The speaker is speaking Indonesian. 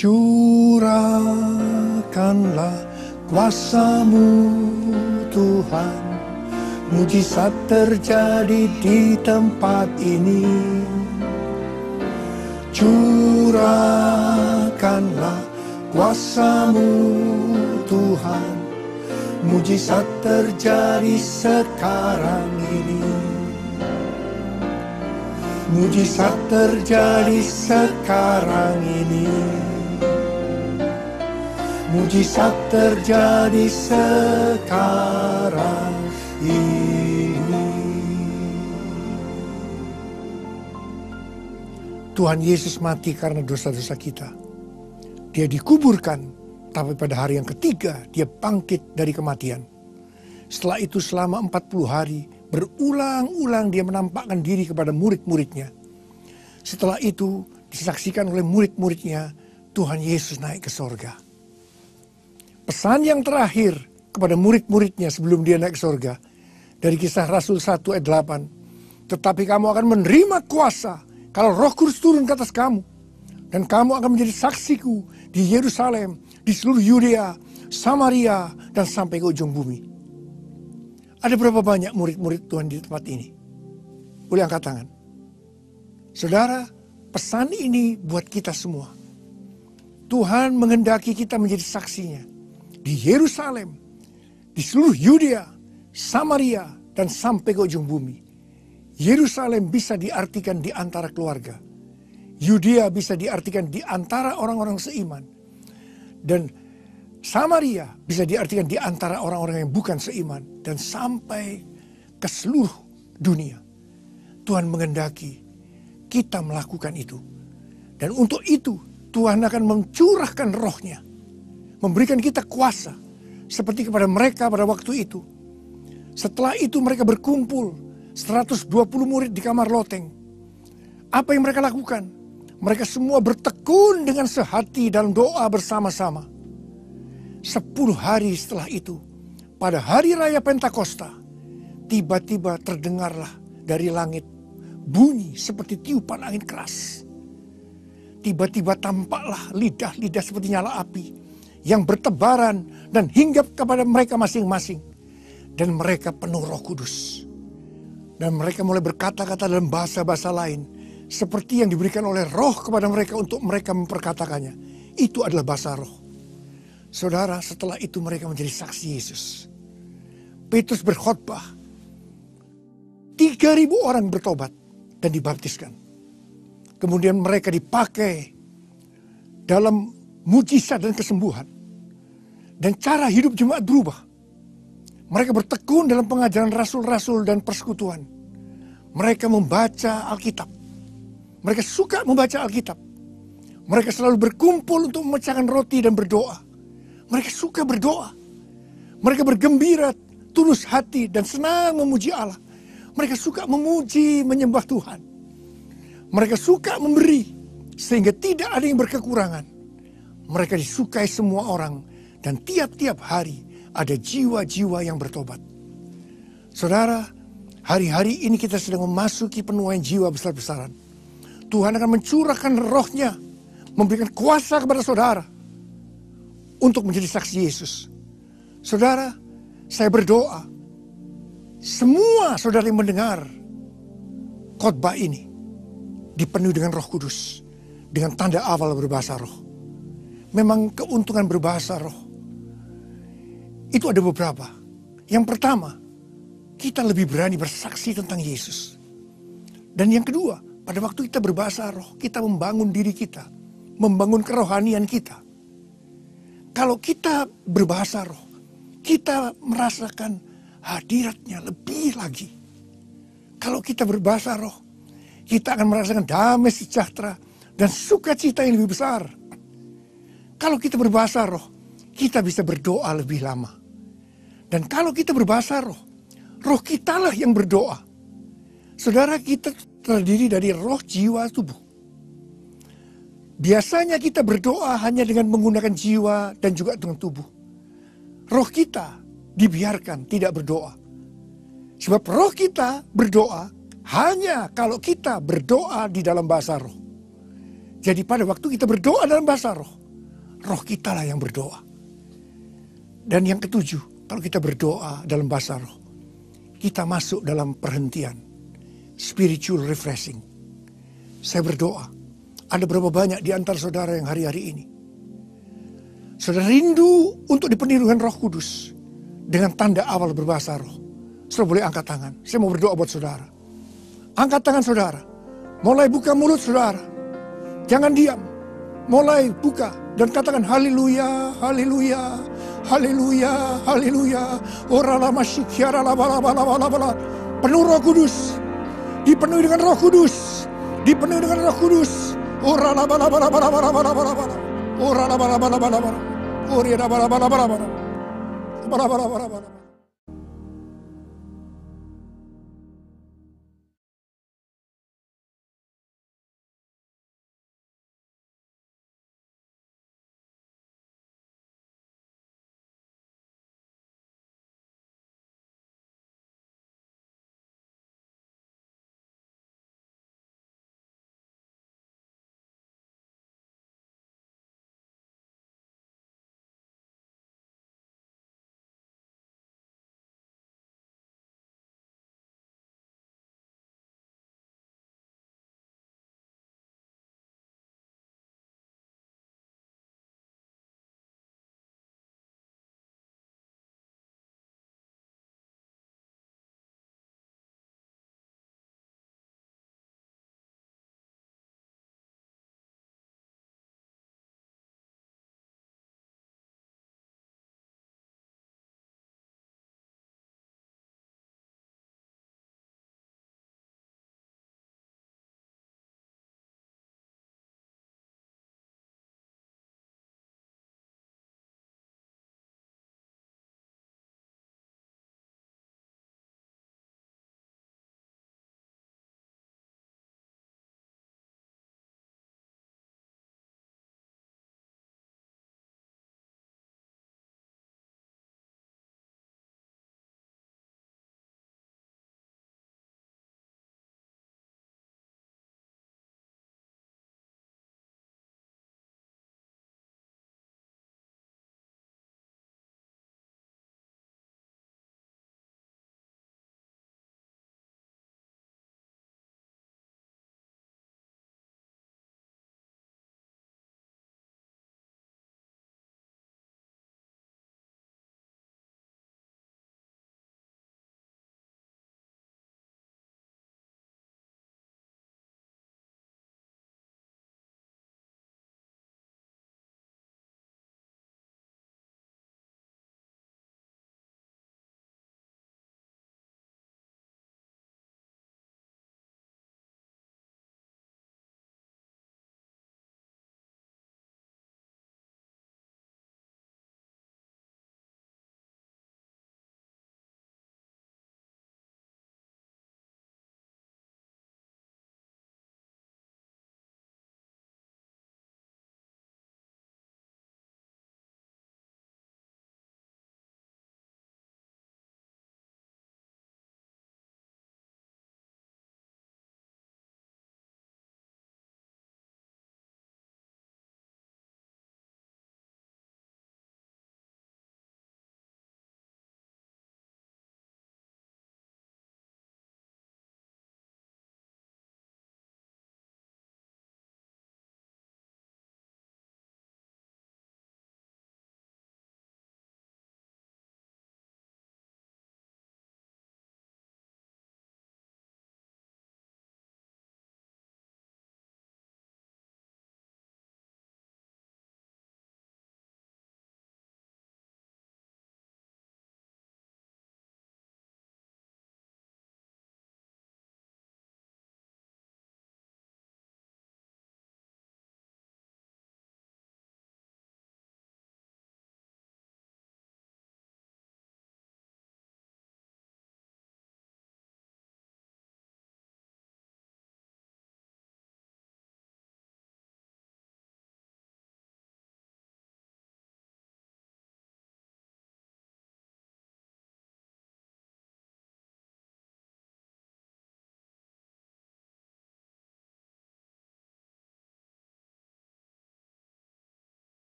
Curahkanlah kuasa-Mu Tuhan, mujizat terjadi di tempat ini. Curahkanlah kuasa-Mu Tuhan, mujizat terjadi sekarang ini. Mujizat terjadi sekarang ini. Mujizat terjadi sekarang ini. Tuhan Yesus mati karena dosa-dosa kita. Dia dikuburkan, tapi pada hari yang ketiga dia bangkit dari kematian. Setelah itu selama 40 hari berulang-ulang dia menampakkan diri kepada murid-muridnya. Setelah itu disaksikan oleh murid-muridnya, Tuhan Yesus naik ke sorga. Pesan yang terakhir kepada murid-muridnya sebelum dia naik ke sorga, dari Kisah Rasul 1 ayat 8. Tetapi kamu akan menerima kuasa kalau Roh Kudus turun ke atas kamu. Dan kamu akan menjadi saksiku di Yerusalem, di seluruh Yudea, Samaria, dan sampai ke ujung bumi. Ada berapa banyak murid-murid Tuhan di tempat ini? Boleh angkat tangan. Saudara, pesan ini buat kita semua. Tuhan menghendaki kita menjadi saksinya. Di Yerusalem, di seluruh Yudea, Samaria, dan sampai ke ujung bumi. Yerusalem bisa diartikan di antara keluarga. Yudea bisa diartikan di antara orang-orang seiman. Dan Samaria bisa diartikan di antara orang-orang yang bukan seiman. Dan sampai ke seluruh dunia. Tuhan menghendaki kita melakukan itu. Dan untuk itu Tuhan akan mencurahkan roh-Nya. Memberikan kita kuasa. Seperti kepada mereka pada waktu itu. Setelah itu mereka berkumpul. 120 murid di kamar loteng. Apa yang mereka lakukan? Mereka semua bertekun dengan sehati dalam doa bersama-sama. 10 hari setelah itu, pada hari raya Pentakosta, tiba-tiba terdengarlah dari langit bunyi seperti tiupan angin keras. Tiba-tiba tampaklah lidah-lidah seperti nyala api yang bertebaran dan hinggap kepada mereka masing-masing. Dan mereka penuh Roh Kudus. Dan mereka mulai berkata-kata dalam bahasa-bahasa lain. Seperti yang diberikan oleh Roh kepada mereka untuk mereka memperkatakannya. Itu adalah bahasa Roh. Saudara, setelah itu mereka menjadi saksi Yesus. Petrus berkhotbah. 3.000 orang bertobat dan dibaptiskan. Kemudian mereka dipakai dalam mujizat dan kesembuhan. Dan cara hidup jemaat berubah. Mereka bertekun dalam pengajaran rasul-rasul dan persekutuan. Mereka membaca Alkitab. Mereka suka membaca Alkitab. Mereka selalu berkumpul untuk memecahkan roti dan berdoa. Mereka suka berdoa. Mereka bergembira, tulus hati dan senang memuji Allah. Mereka suka memuji, menyembah Tuhan. Mereka suka memberi sehingga tidak ada yang berkekurangan. Mereka disukai semua orang dan tiap-tiap hari ada jiwa-jiwa yang bertobat. Saudara, hari-hari ini kita sedang memasuki penuaian jiwa besar-besaran. Tuhan akan mencurahkan roh-Nya, memberikan kuasa kepada saudara untuk menjadi saksi Yesus. Saudara, saya berdoa, semua saudara yang mendengar khotbah ini dipenuhi dengan Roh Kudus, dengan tanda awal berbahasa roh. Memang keuntungan berbahasa roh itu ada beberapa. Yang pertama, kita lebih berani bersaksi tentang Yesus. Dan yang kedua, pada waktu kita berbahasa roh, kita membangun diri kita, membangun kerohanian kita. Kalau kita berbahasa roh, kita merasakan hadiratnya lebih lagi. Kalau kita berbahasa roh, kita akan merasakan damai sejahtera dan sukacita yang lebih besar. Kalau kita berbahasa roh, kita bisa berdoa lebih lama. Dan kalau kita berbahasa roh, roh kitalah yang berdoa. Saudara, kita terdiri dari roh, jiwa, tubuh. Biasanya kita berdoa hanya dengan menggunakan jiwa dan juga dengan tubuh. Roh kita dibiarkan tidak berdoa. Sebab roh kita berdoa hanya kalau kita berdoa di dalam bahasa roh. Jadi pada waktu kita berdoa dalam bahasa roh, roh kita lah yang berdoa. Dan yang ketujuh, kalau kita berdoa dalam bahasa roh, kita masuk dalam perhentian, spiritual refreshing. Saya berdoa, ada berapa banyak di antara saudara yang hari-hari ini saudara rindu untuk dipenuhi dengan Roh Kudus dengan tanda awal berbahasa roh. Saudara boleh angkat tangan. Saya mau berdoa buat saudara. Angkat tangan saudara. Mulai buka mulut saudara. Jangan diam. Mulai buka dan katakan haleluya, haleluya, haleluya, haleluya. Ora lama syikiara laba laba laba laba. Penuh Roh Kudus. Dipenuhi dengan Roh Kudus. Dipenuhi dengan Roh Kudus. Ora laba laba laba laba laba laba laba. Ora laba laba laba laba. Ora laba laba laba laba. Laba laba laba laba.